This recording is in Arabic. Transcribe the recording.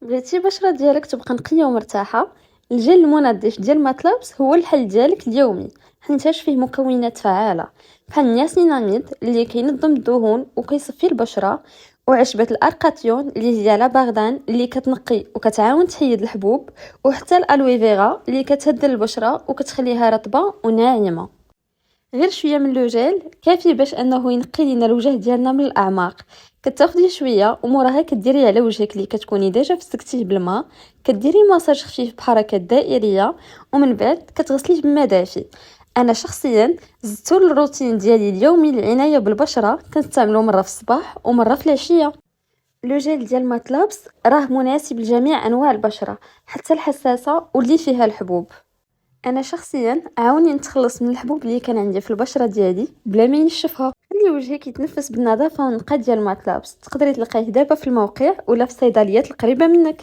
بغيتي البشرة ديالك تبقى نقية ومرتاحة، الجل المنظف ديال مطلبس هو الحل ديالك اليومي، حيتاش فيه مكونات فعالة بحال النياسيناميد اللي كينظم الدهون وكيصفي البشرة، وعشبة الارقاتيون اللي هي لاباردان اللي كتنقي وكتعاون تحيد الحبوب، وحتى الالوي فيغا اللي كتهدل البشرة وكتخليها رطبة وناعمة. غير شويه من لو جيل كافي باش انه ينقي لينا الوجه ديالنا من الاعماق. كتاخدي شويه وموراها كديري على وجهك اللي كتكوني ديجا فسكتيه بالماء، كديري مساج خفيف بحركات دائريه، ومن بعد كتغسليه بماء دافي. انا شخصيا زدتو الروتين ديالي اليومي للعنايه بالبشره، كنستعملو مره في الصباح ومره في العشيه. لو جيل ديال ماتلابس راه مناسب لجميع انواع البشره، حتى الحساسه واللي فيها الحبوب. انا شخصيا عاوني نتخلص من الحبوب اللي كان عندي في البشره ديالي بلا ما ينشفها. خلي وجهك يتنفس بالنظافه والنقاء ديال ماتلابس، تقدري تلقايه دابا في الموقع ولا في الصيدليات القريبه منك.